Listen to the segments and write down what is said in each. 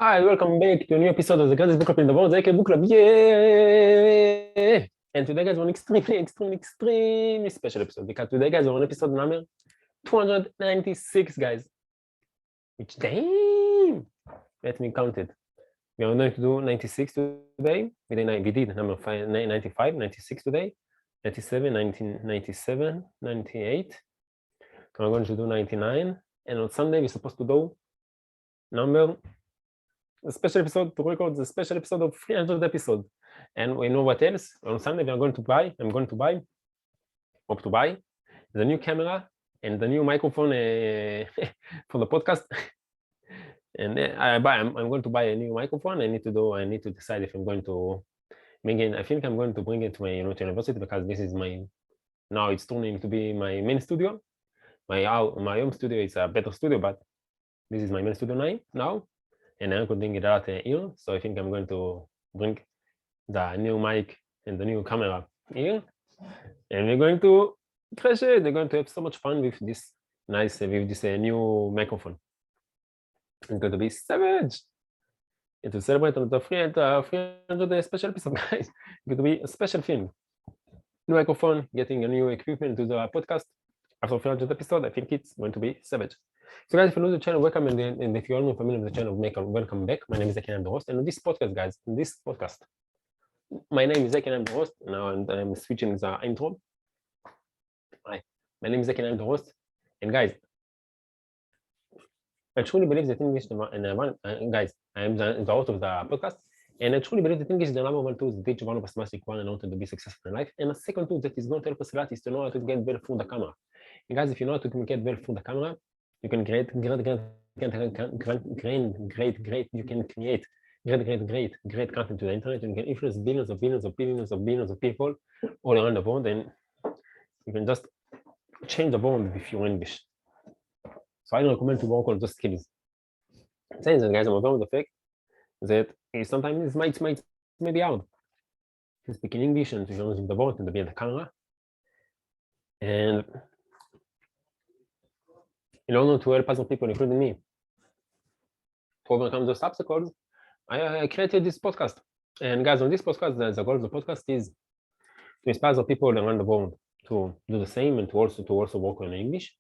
Hi, welcome back to a new episode of the Greatest Book Club in the World, the AK Book Club. Yeah! And today, guys, we're on extremely special episode because today, guys, we're on episode number 296, guys. Which, damn! Let me count it. We are going to do 96 today. We did number 95, 96 today, 97, 1997, 98. We're going to do 99. And on Sunday, we're supposed to do a special episode to record the special episode of 300 episode. And we know what else. On Sunday, I'm going to buy the new camera and the new microphone for the podcast. And I'm going to buy a new microphone. I need to decide if I'm going to bring it. I think I'm going to bring it to my university because this is now it's turning to be my main studio. My home studio is a better studio, but this is my main studio now. And I'm recording it out here, so I think I'm going to bring the new mic and the new camera here, and we're going to crash it. We're going to have so much fun with this new microphone. It's going to be savage. And to celebrate on the 300 special episode, guys, it's going to be a special thing. New microphone, getting a new equipment to the podcast. After 300 episode, I think it's going to be savage. So guys, if you're new to the channel, welcome, and if you're not familiar with the channel, welcome back. My name is Zach and I'm the host. And on this podcast, guys, my name is Zach and I'm the host. Now I'm switching the intro. Hi, my name is Zach and I'm the host. And guys, I truly believe that English, guys, I am the host of the podcast. And I truly believe that English is the number one tool that each one of us must acquire in order to be successful in life. And the second tool that is going to help us a lot is to know how to get well through the camera. And guys, if you know how to communicate well through the camera, you can create great content to the internet. You can influence billions of people all around the world, and you can just change the world with your English. So I recommend to work on those skills. Saying that, guys, I'm aware of the fact that sometimes it might be hard to speak in English and to use the word and to be on the camera. And in order to help other people, including me, to overcome those obstacles, I created this podcast. And guys, on this podcast, the goal of the podcast is to inspire the people around the world to do the same and to also work on English.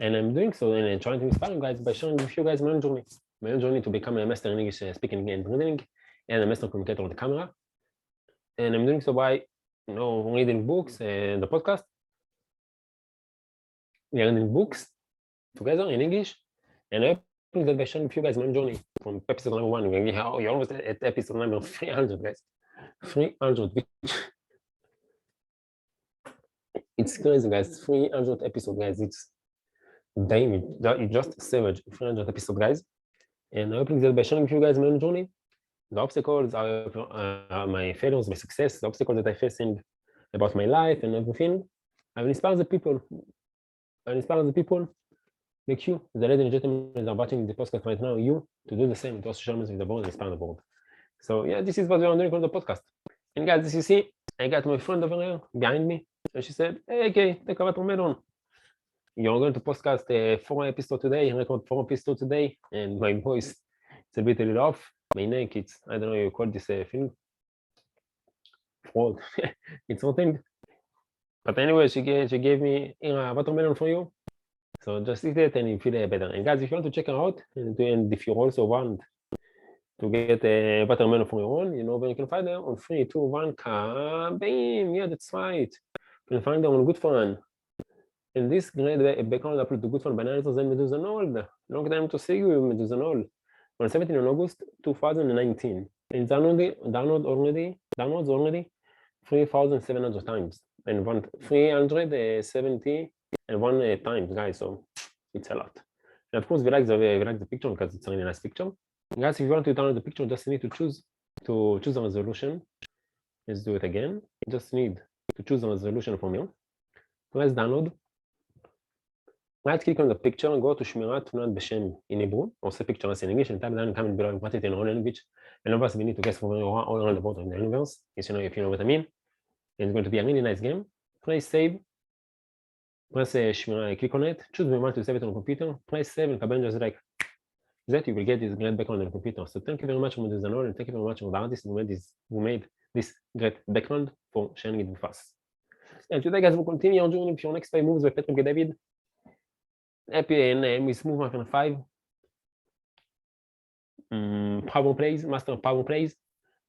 And I'm doing so and I'm trying to inspire you guys by sharing with you guys my own journey to become a master in English speaking and reading and a master communicator on the camera. And I'm doing so by reading books and the podcast. We are reading books together in English, and I hope that by sharing with you guys my journey from episode number 1. You're almost at episode number 300, guys. 300. It's crazy, guys. 300 episodes, guys. It's damn it. It's just savage. 300 episodes, guys. And I hope that by sharing with you guys my own journey, the obstacles, my failures, my success, the obstacles that I facing about my life and everything, I will inspire the people. Make you, the ladies and gentlemen that are watching the podcast right now, you to do the same, to also share with the board and inspire the board. So yeah, this is what we are doing on the podcast. And guys, as you see, I got my friend over here behind me, and she said, "Hey, okay, take a watermelon. You're going to podcast 4 episodes today, record 4 episodes today, and my voice is a little off. My neck, it's, I don't know you call this thing. Fraud. It's something. But anyway, she gave me a watermelon for you. So just eat it and you feel better. And guys, if you want to check her out, and if you also want to get a watermelon from your own, you know where you can find her on 3, 2, 1, bam! Yeah, that's right. You can find her on Good Fun. And this great background upload to Good Fun by Naruto and Medusa Nold. Long time to see you, Medusa Nold. On 17 August 2019. And downloads already 3,700 times. And 370 and 1 times, guys, so it's a lot. And of course, we like the picture because it's a really nice picture. And guys, if you want to download the picture, just need to choose the resolution. Let's do it again. You just need to choose the resolution from here. So let's download. Right click on the picture and go to Shmirat Tmunat B'Shem in Hebrew, or say picture as in English, and type down in comment below and put it in our language. And of course, we need to guess from all around the world of the universe, if you know what I mean. It's going to be a really nice game. Press save. Press click on it, choose the one to save it on the computer, press save and kabel just like that you will get this great background on the computer. So thank you very much, Zanol, and thank you very much for the artist who made this great background for sharing it with us. And today, guys, we'll continue our journey with your next 5 moves with Patrick and David. Happy and with move mark 5. Power plays, master of power plays.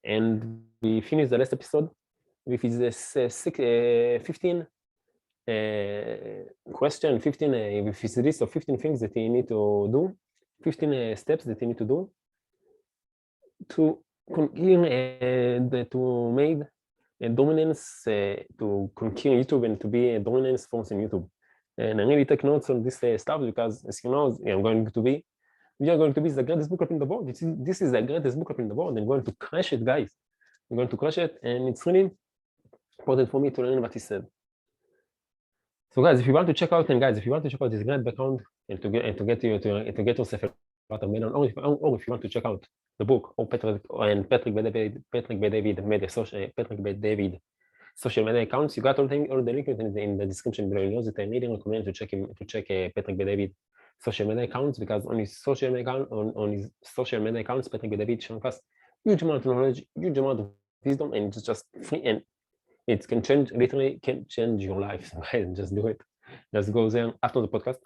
And we finished the last episode with his 15 question, 15 with his list of 15 things that you need to do, 15 steps that you need to do to conquer to make a dominance, to conquer YouTube and to be a dominance force in YouTube. And I really take notes on this stuff because, as you know, we are going to be the greatest book club in the world. This is the greatest book club in the world, and I'm going to crush it, guys. I'm going to crush it, and it's really important for me to learn what he said. So, guys, if you want to check out, this great background and to get yourself a watermelon, or if you want to check out the book, or Patrick B. David made a Patrick B. David social media accounts, you got all the link in the description below. You know that I really recommend to check Patrick B. David social media accounts, because on his social media accounts, Patrick B. David shows us huge amount of knowledge, huge amount of wisdom, and it's just free, and it can change your life. So guys, just do it. Just go there after the podcast.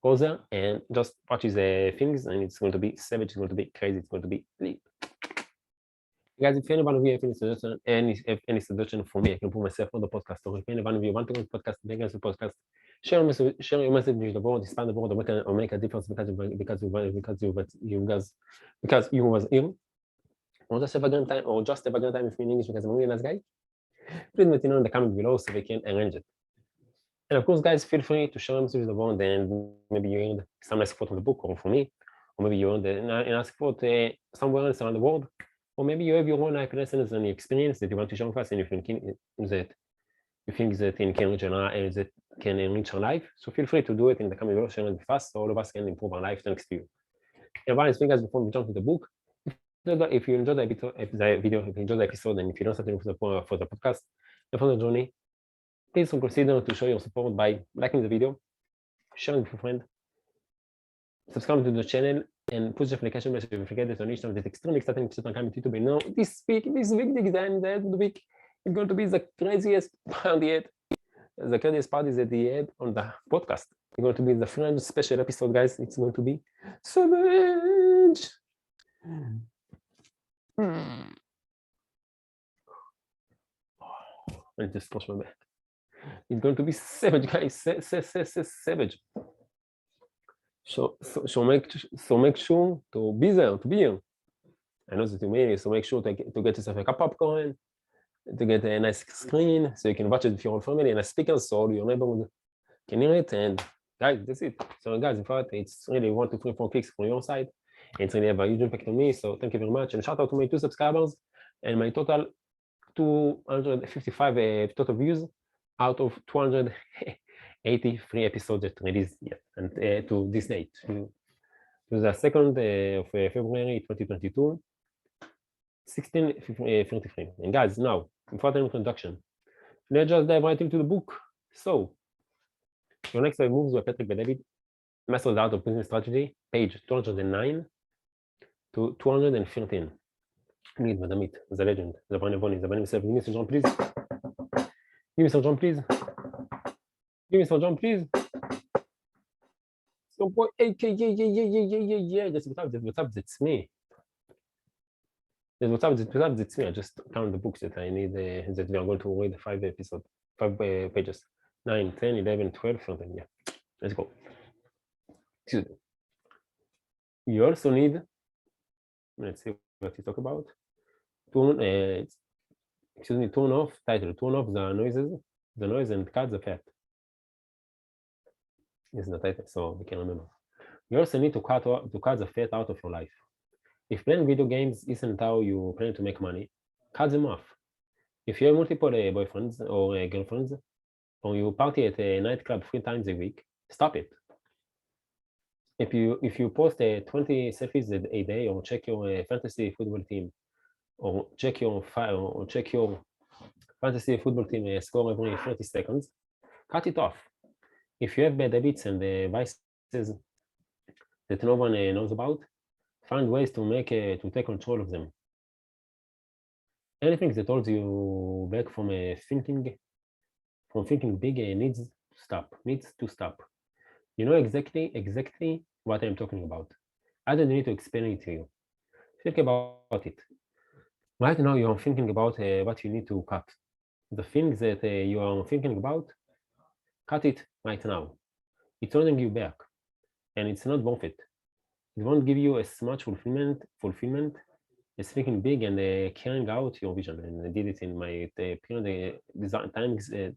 Go there and just watch his things, and it's going to be savage. It's going to be crazy. It's going to be lit. Guys, if anyone of you have any suggestion for me, I can put myself on the podcast. Or if anyone of you want to go to the podcast, make us a podcast. Share your message with the board, expand the board, or make a difference because you was ill. Or just have a good time, with me in English because I'm a really nice guy. Please let me know in the comment below so we can arrange it. And of course, guys, feel free to share a message with the board, and maybe you earned some nice quote from the book or from me, or maybe you earned a nice quote somewhere else around the world. Or maybe you have your own life lessons and experience that you want to share with us, and you think that it can enrich our life. So feel free to do it in the comment below, share it with us, so all of us can improve our life thanks to you. And one last thing, guys, before we jump to the book, if you enjoyed the video, if you enjoyed the episode, and if you don't something for the podcast, for the journey, please consider to show your support by liking the video, sharing with a friend, subscribe to the channel, and push the notification bell so you forget that on each time that extremely exciting episode on coming to YouTube. And now this week, the end of the week, it's going to be the craziest party yet. The craziest part is at the end on the podcast. It's going to be the French special episode, guys. It's going to be savage. I just touched my back. It's going to be savage, guys. Savage. So make sure to be there, to be here. I know that you may, so make sure to get yourself a cup of popcorn, to get a nice screen so you can watch it with your whole family, and a speaker so all your neighborhood can hear it. And guys, that's it. So guys, in fact, it's really 1, 2, 3, 4 clicks from your side. It's really have a huge impact on me. So thank you very much, and shout out to my 2 subscribers and my total 255 total views out of 283 episodes that released yet, and to this date, to the 2nd of February 2022, 16:33. And guys, now, important introduction. Let's just dive right into the book. So, your next 5 moves were Patrick B. David, Master of the Art of Business Strategy, page 209 to 213. Meet Madame It, the legend, the brand of the brand himself. Give me some jump, please. Give me some jump, please. Give me some jump, please. So, boy, yeah. That's what's up, that's me. That's me. I just count the books that I need, that we are going to read 5 episodes, 5 pages. 9, 10, 11, 12, 13, yeah. Let's go. Excuse me. You also need, let's see what you talk about. Turn off title. Turn off the noise and cut the fat. This is the title, so we can remember. You also need to cut the fat out of your life. If playing video games isn't how you plan to make money, cut them off. If you have multiple boyfriends or girlfriends, or you party at a nightclub 3 times a week, stop it. If you post 20 selfies a day, or check your fantasy football team, or check your fantasy football team score every 30 seconds, cut it off. If you have bad habits and vices that no one knows about. Find ways to take control of them. Anything that holds you back from thinking big needs to stop. You know exactly what I'm talking about. I don't need to explain it to you. Think about it. Right now you're thinking about what you need to cut. The thing that you are thinking about, cut it right now. It's holding you back, and it's not worth it. It won't give you as much fulfillment as thinking big and carrying out your vision. And I did it in my period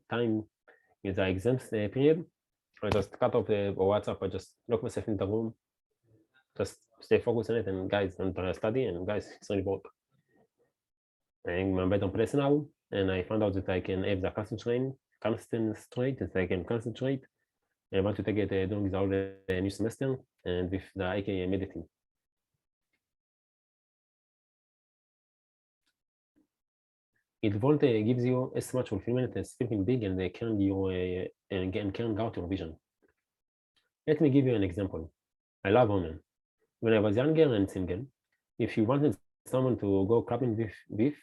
time in the exams period. I just cut off the WhatsApp. I just lock myself in the room, just stay focused on it. And guys, don't study. And guys, it's really work. I'm a better person now, and I found out that I can have the concentrate, that I can concentrate. And I want to take it during the whole new semester and with the AK medicine. It won't gives you as much fulfillment as thinking big and carrying out your vision. Let me give you an example. I love women. When I was younger and single, if you wanted someone to go clubbing with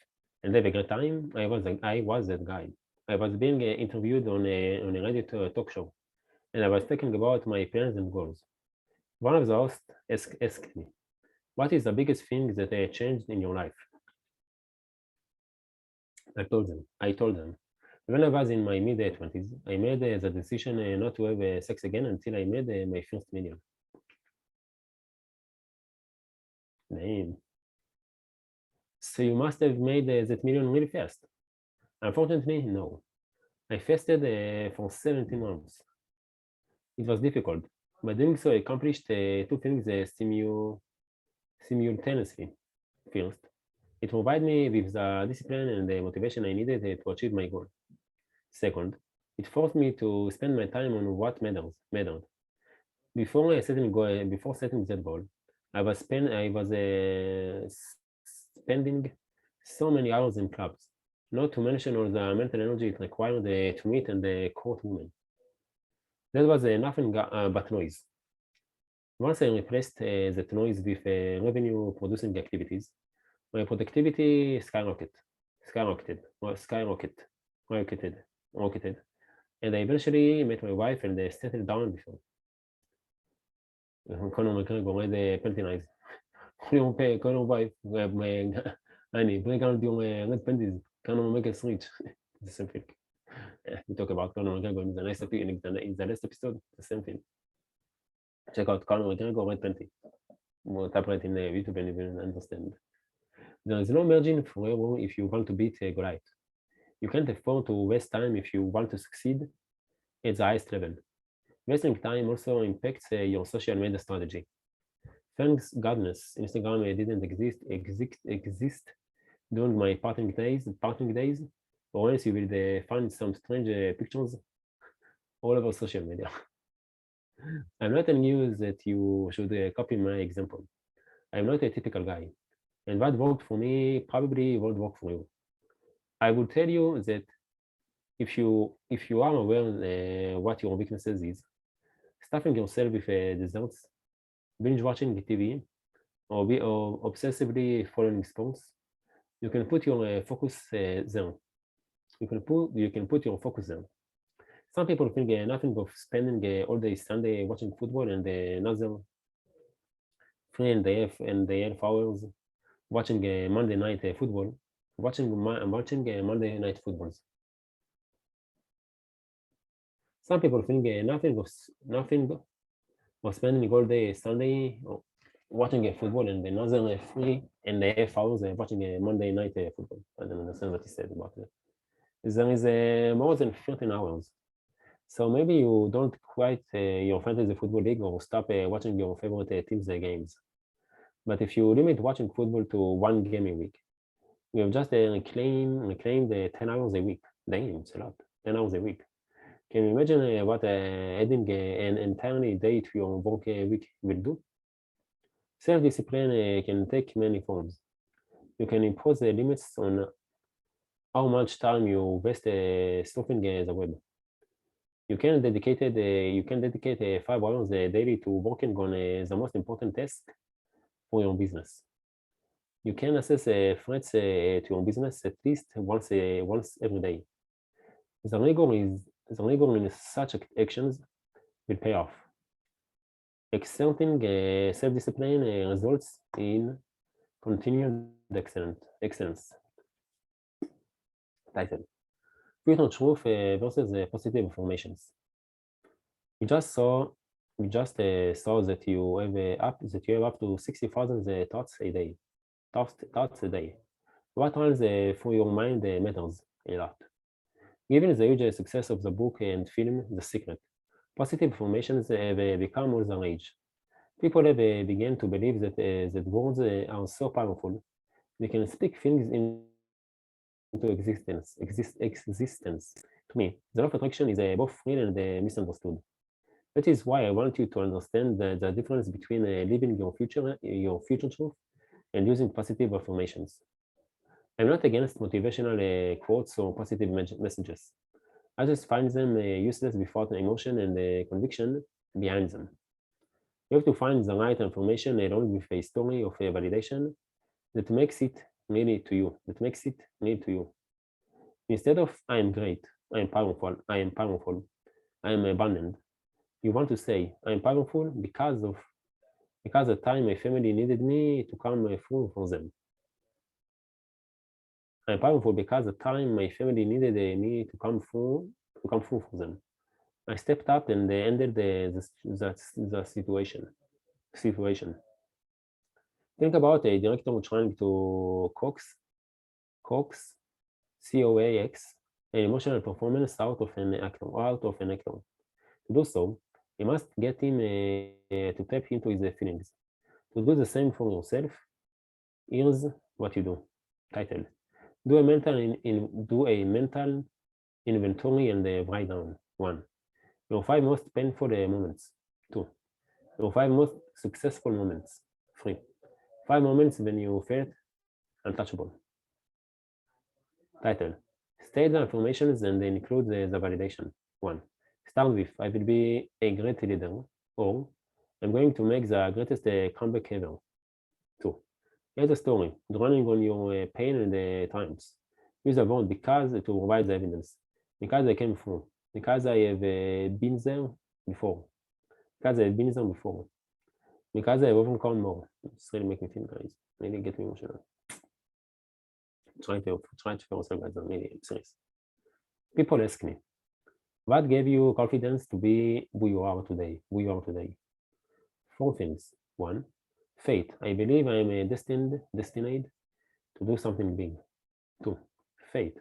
and have a great time, I was that guy. I was being interviewed on a radio talk show, and I was talking about my plans and goals. One of the hosts asked me, "What is the biggest thing that changed in your life?" I told them, when I was in my mid-20s, I made the decision not to have sex again until I made my first million. Damn. So you must have made that million really fast. Unfortunately, no. I fasted for 17 months. It was difficult, but doing so I accomplished two things simultaneously. First, it provided me with the discipline and the motivation I needed to achieve my goal. Second, it forced me to spend my time on what mattered. Before setting that goal, I was spending so many hours in clubs, not to mention all the mental energy it required to meet and court women. That was nothing but noise. Once I replaced that noise with revenue-producing activities, my productivity rocketed, and I eventually met my wife and settled down before. קונור מקרגור רד פנטינייז. קונור wife, honey, bring out your red panties. Conor make a switch. The same thing. We talk about Conor McGregor in the next episode. The same thing. Check out Conor McGregor red panty. We'll tap right in YouTube and you will understand. There is no margin for error if you want to beat Goliath. You can't afford to waste time if you want to succeed at the highest level. Wasting time also impacts your social media strategy. Thank goodness Instagram didn't exist during my partying days, or else you will find some strange pictures all over social media. I'm not telling you that you should copy my example. I'm not a typical guy, and what worked for me probably won't work for you. I will tell you that if you are aware what your weaknesses is, stuffing yourself with desserts, binge watching TV, or obsessively following sports, you can put your focus there. You can put your focus there. Some people think nothing of spending all day Sunday watching football and another 3.5 hours watching Monday night football. Watching Monday night footballs. Some people think nothing of spending all day Sunday watching football and another 3.5 hours watching Monday night football. I don't understand what he said about it. There is more than 13 hours. So maybe you don't quit your fantasy football league or stop watching your favorite teams' games. But if you limit watching football to one game a week, you have just reclaimed 10 hours a week. Damn, it's a lot. 10 hours a week. Can you imagine what adding an entirely day to your work week will do? Self-discipline can take many forms. You can impose the limits on how much time you waste surfing the web. You can dedicate 5 hours daily to working on the most important task for your business. You can assess threats to your business at least once every day. The rigor in such actions will pay off. Exerting self-discipline results in continued excellence. Title: Future truth versus positive affirmations. We just saw that you have up to 60,000 thoughts a day. Thoughts a day. What runs through your mind matters a lot. Given the huge success of the book and film The Secret, positive affirmations have become all the rage. People have begun to believe that words are so powerful, they can speak things into existence. To me, the law of attraction is both real and misunderstood. That is why I want you to understand the difference between living your future truth and using positive affirmations. I'm not against motivational quotes or positive messages. I just find them useless without the emotion and the conviction behind them. You have to find the right information along with a story of validation that makes it really to you. Instead of "I am great, I am powerful, I am abundant," you want to say "I am powerful because the time my family needed me to come through for them. I'm powerful because the time my family needed me to come through for them. I stepped up and ended the situation. Think about a director trying to coax COAX an emotional performance out of an actor. To do so, you must get him to tap into his feelings. To do the same for yourself, here's what you do. Title: Do a mental inventory and write down. 1. Your 5 most painful moments. 2. Your 5 most successful moments. 3. 5 moments when you felt untouchable. Title: State the affirmations and include the validation. 1. Start with "I will be a great leader," or "I'm going to make the greatest comeback ever." 2. Add a story, drawing on your pain and triumphs. Use a word "because" to provide the evidence. Because I came through. Because I have been there before. Because I have been there before. Because I have overcome more. It's really making me feel, guys. Really get me emotional. Try to feel yourself, guys. I'm really serious. People ask me, what gave you confidence to be who you are today? 4 things. 1. Faith. I believe I am destined to do something big. 2. Faith.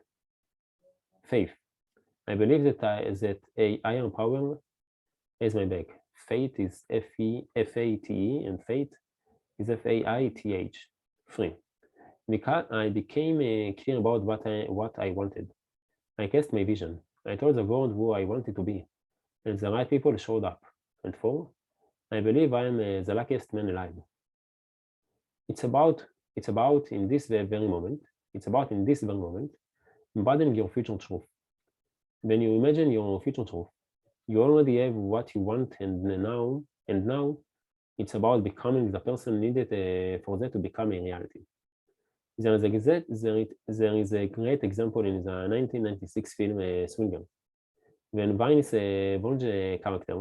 I believe that a higher power has my back. Faith is F-A-T-E, and faith is F-A-I-T-H. 3. Because I became clear about what I wanted. I cast my vision. I told the world who I wanted to be, and the right people showed up. And 4. I believe I am the luckiest man alive. It's about in this very moment, embodying your future truth. When you imagine your future truth, you already have what you want, and now it's about becoming the person needed for that to become a reality. There is a great example in the 1996 film Swinger, when Vince Vaughn's character,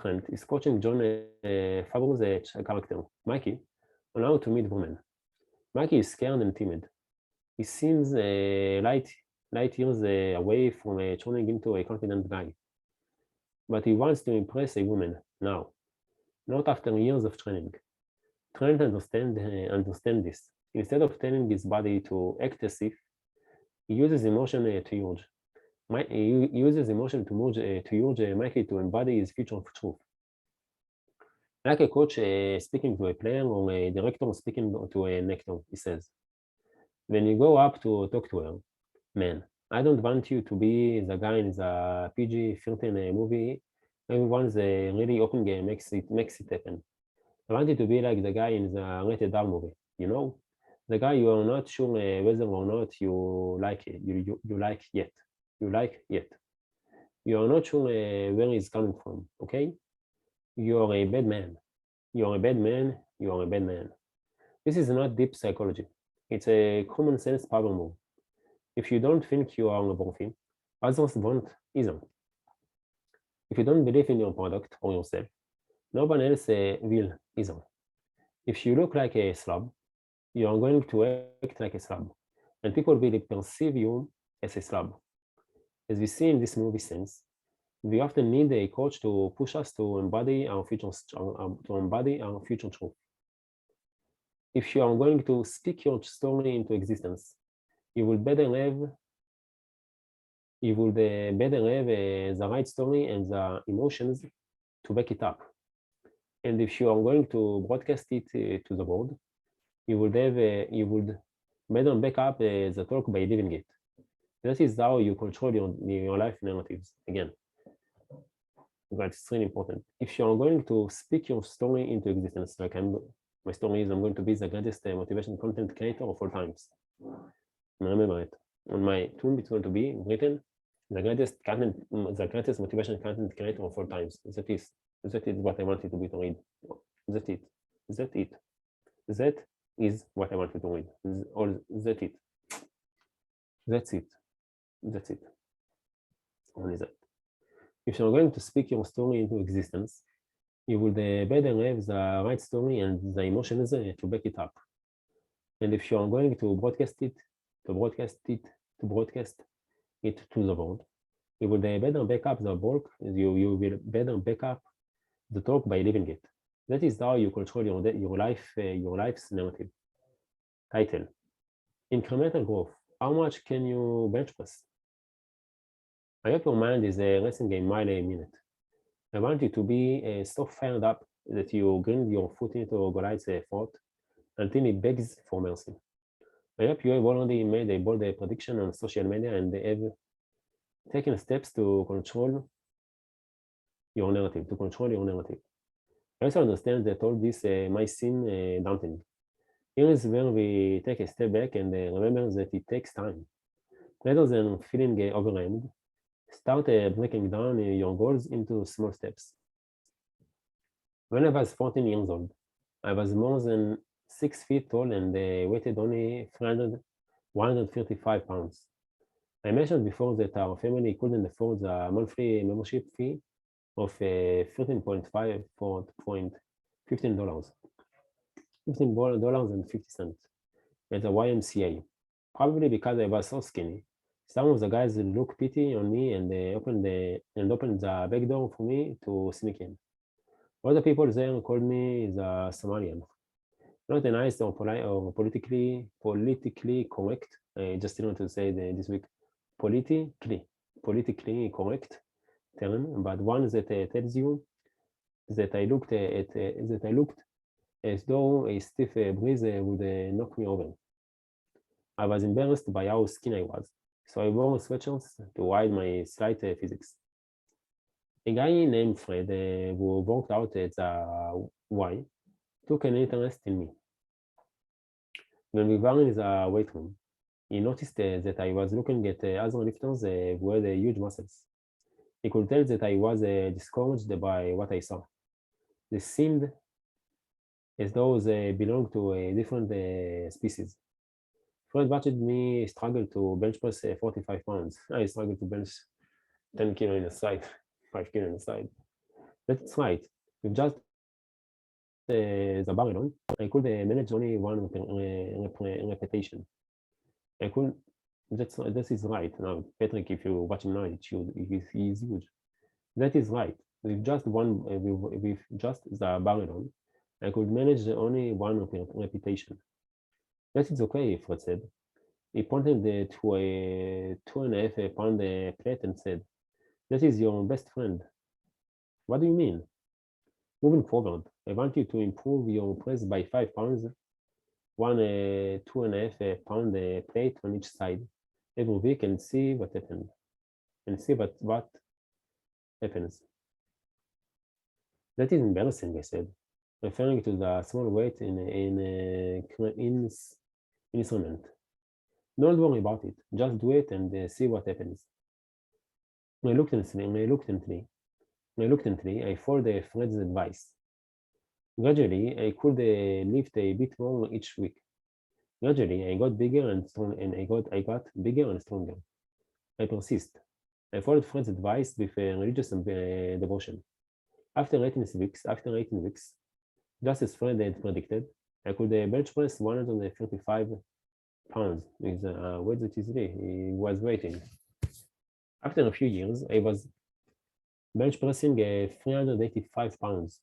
Trent, is coaching John Favreau's character, Mikey, on how to meet women. Mikey is scared and timid. He seems light years away from turning into a confident guy. But he wants to impress a woman now, not after years of training. Trent understand this. Instead of telling his body to act as if, he uses emotion to urge. He uses emotion to urge Mikey to embody his future truth. Like a coach speaking to a player or a director speaking to an actor, he says, when you go up to talk to her, man, I don't want you to be the guy in the PG-13 movie. Everyone's really open game makes it happen. I want you to be like the guy in the rated R movie, you know? The guy you are not sure whether or not you like yet. You are not sure where he's coming from, okay? You are a bad man. You are a bad man. You are a bad man. This is not deep psychology. It's a common sense power move. If you don't think you are worthy, others won't either. If you don't believe in your product or yourself, no one else will either. If you look like a slob, you are going to act like a slob, and people will perceive you as a slob. As we see in this movie scenes, we often need a coach to push us to embody our future truth. If you are going to speak your story into existence, you will better have the right story and the emotions to back it up. And if you are going to broadcast it to the world, you would better back up the talk by living it. That is how you control your life narratives. Again, that's really important. If you are going to speak your story into existence, like my story is I'm going to be the greatest motivation content creator of all times. And remember it. On my tomb, it's going to be written the greatest motivation content creator of all times. That is what I wanted to be to read. That it. That is what I wanted to read. That's it. That's it. Only that. If you're going to speak your story into existence, you will better have the right story and the emotions to back it up. And if you are going to broadcast it to the world, you will better back up the bulk. You will better back up the talk by living it. That is how you control your life's narrative. Title: Incremental growth. How much can you bench press? I hope your mind is racing a mile a minute. I want you to be so fired up that you grind your foot into Goliath's throat until it begs for mercy. I hope you have already made a bold prediction on social media and have taken steps to control your narrative. I also understand that all this might seem daunting. Here is where we take a step back and remember that it takes time. Rather than feeling overwhelmed, start breaking down your goals into small steps. When I was 14 years old, I was more than 6 feet tall and weighted only 135 pounds. I mentioned before that our family couldn't afford the monthly membership fee of $13.5 for $15. $15.50 at the YMCA. Probably because I was so skinny. Some of the guys looked pity on me and opened the back door for me to sneak in. Other people there called me the Somalian. Not a nice or polite or politically correct. I just didn't want to say this week. Politically correct term, but one that tells you that I looked as though a stiff breeze would knock me over. I was embarrassed by how skinny I was, so I wore sweatshirts to hide my slight physiques. A guy named Fred, who worked out at the Y, took an interest in me. When we were in the weight room, he noticed that I was looking at other lifters who had huge muscles. He could tell that I was discouraged by what I saw. They seemed as though they belonged to a different species. Fred watched me struggle to bench press 45 pounds. I struggled to bench 10 kilo in the side, 5 kilo in the side. That's right. With just the bar alone, I could manage only one repetition. I could. That is right. Now, Patrick, if you watch him now, he is huge. That is right. With just the bar alone, I could manage only one repetition. That is okay, Fred said. He pointed to a 2.5 pound plate and said, "That is your best friend." What do you mean? Moving forward, I want you to improve your press by 5 pounds, one 2.5 pound plate on each side every week and see what happens. What happens. That is embarrassing, I said, referring to the small weight in instrument. Don't worry about it. Just do it and see what happens. Reluctantly, I followed a friend's advice. Gradually, I could lift a bit more each week. Gradually, I got bigger and strong, and I got bigger and stronger. I persist. I followed friends' advice with religious devotion. After 18 weeks, just as Fred had predicted, I could bench press 135 pounds with a weight that he was waiting. After a few years, I was bench pressing 385 pounds.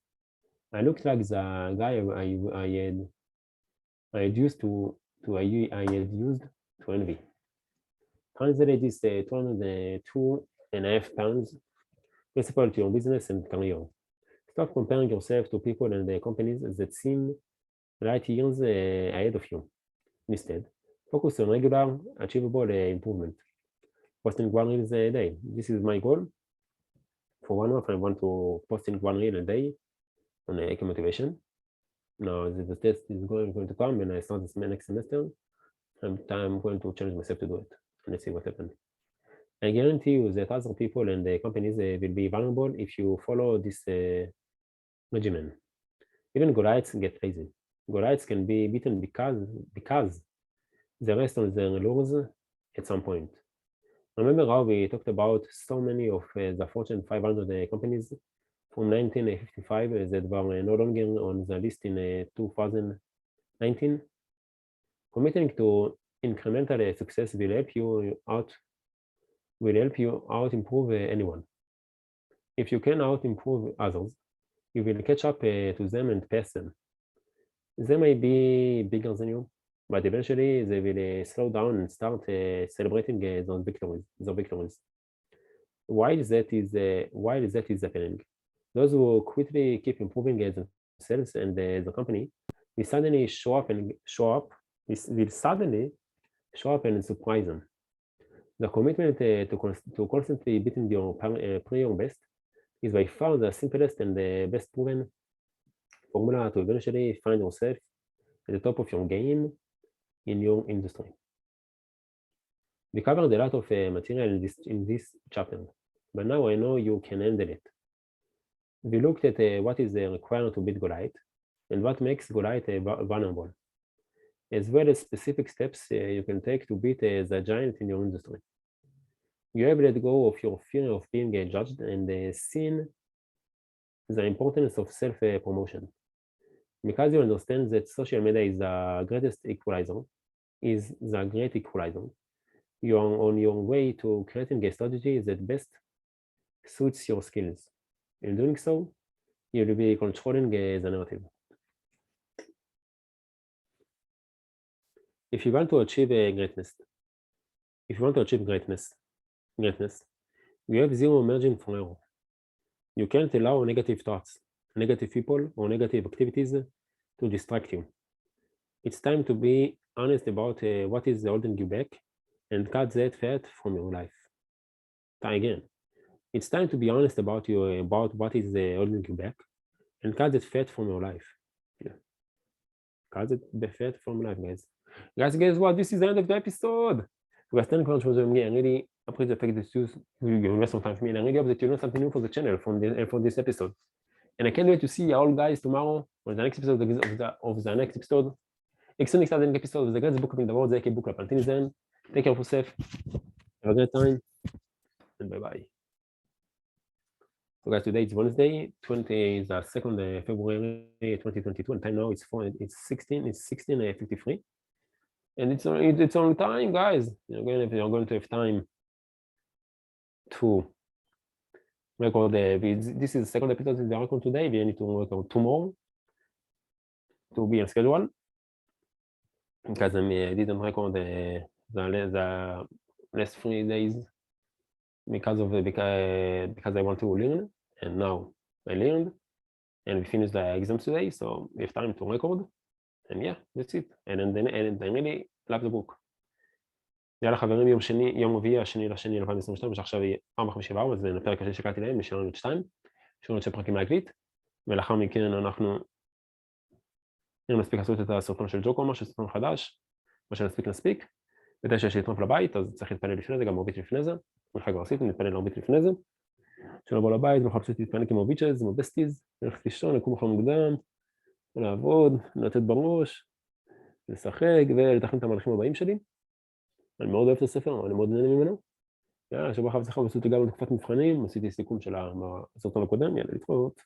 I looked like the guy I had used to envy. Translate this 2.5 pounds principal to your business and career. Stop comparing yourself to people and companies that seem light years ahead of you. Instead, focus on regular, achievable improvement. Posting one reel a day. This is my goal. For 1 month, I want to posting one reel a day on AK Motivation. Now the test is going to come when I start this next semester. I'm going to challenge myself to do it. And let's see what happens. I guarantee you that other people and companies will be vulnerable if you follow this regimen. Even Goliaths get lazy. Goliaths can be beaten because they rest on their laurels at some point. Remember how we talked about so many of the Fortune 500 companies from 1955 that were no longer on the list in 2019? Committing to incremental success will help you out improve anyone. If you can out improve others, you will catch up to them and pass them. They may be bigger than you, but eventually they will slow down and start celebrating those victories. While that is happening, those who quickly keep improving themselves and the company will suddenly show up and surprise them. The commitment to constantly beating your prior best is by far the simplest and the best proven formula to eventually find yourself at the top of your game in your industry. We covered a lot of material in this chapter, but now I know you can handle it. We looked at what is required to beat Goliath and what makes Goliath vulnerable, as well as specific steps you can take to beat the giant in your industry. You have let go of your fear of being judged and seen the importance of self-promotion. Because you understand that social media is the great equalizer, you are on your way to creating a strategy that best suits your skills. In doing so, you will be controlling the narrative. If you want to achieve greatness, you have zero margin for error. You can't allow negative thoughts, negative people, or negative activities to distract you. It's time to be honest about what is holding you back and cut that fat from your life. Again, it's time to be honest about what is holding you back and cut that fat from your life. Yeah. Cut the fat from life, guys. Guys, what? This is the end of the episode. Guys, thank you for joining me. I really appreciate the fact that you invest some time for me, and I really hope that you learn something new for the channel from this episode. And I can't wait to see you all guys tomorrow on the next episode of the next episode. Exciting episode of the Great Book of the World, the book club. Until then, take care of yourself. Have a great time, and bye-bye. So guys, today is Wednesday, 22nd February 2022, and time now it's 16:53. And it's on time, guys. You're going to have time to record this is the second episode in the record today. We need to record 2 more to be on schedule. Because I didn't record the last 3 days because I want to learn, and now I learned, and we finished the exams today, so we have time to record, and yeah, that's it. And I really love the book. יאללה חברים, יום רביעי, 2/2/2022, שעכשיו יהיה 4:54, זה הפרק השני שקראתי להם, נשארנו עוד 2, נשארנו עוד 2 פרקים להקליט, ולאחר מכן אנחנו נספיק לעשות את הסרטון של ג'וקו, משהו סרטון חדש, מה שנספיק, ו9 יש לי לתמוך לבית, אז צריך להתפלל לפני זה, גם מרבית לפני זה, מנחה כבר עשיתי, נתפלל הרבה לפני זה. כשנבוא לבית, נוכל פשוט להתפנק עם הביצ'ז, עם הבסטיז, ללכת לישון, לקום מחר מוקדם, לעבוד, לתת בראש, לשחק ולתכנן את המהלכים הבאים שלי. אני מאוד אוהב את הספר, אני מאוד נהנה ממנו. יאללה, שבוע אחר הצלחה, עשיתי גם תקופת מבחנים, עשיתי סיכום של הסרטון הקודם, יאללה, להתראות.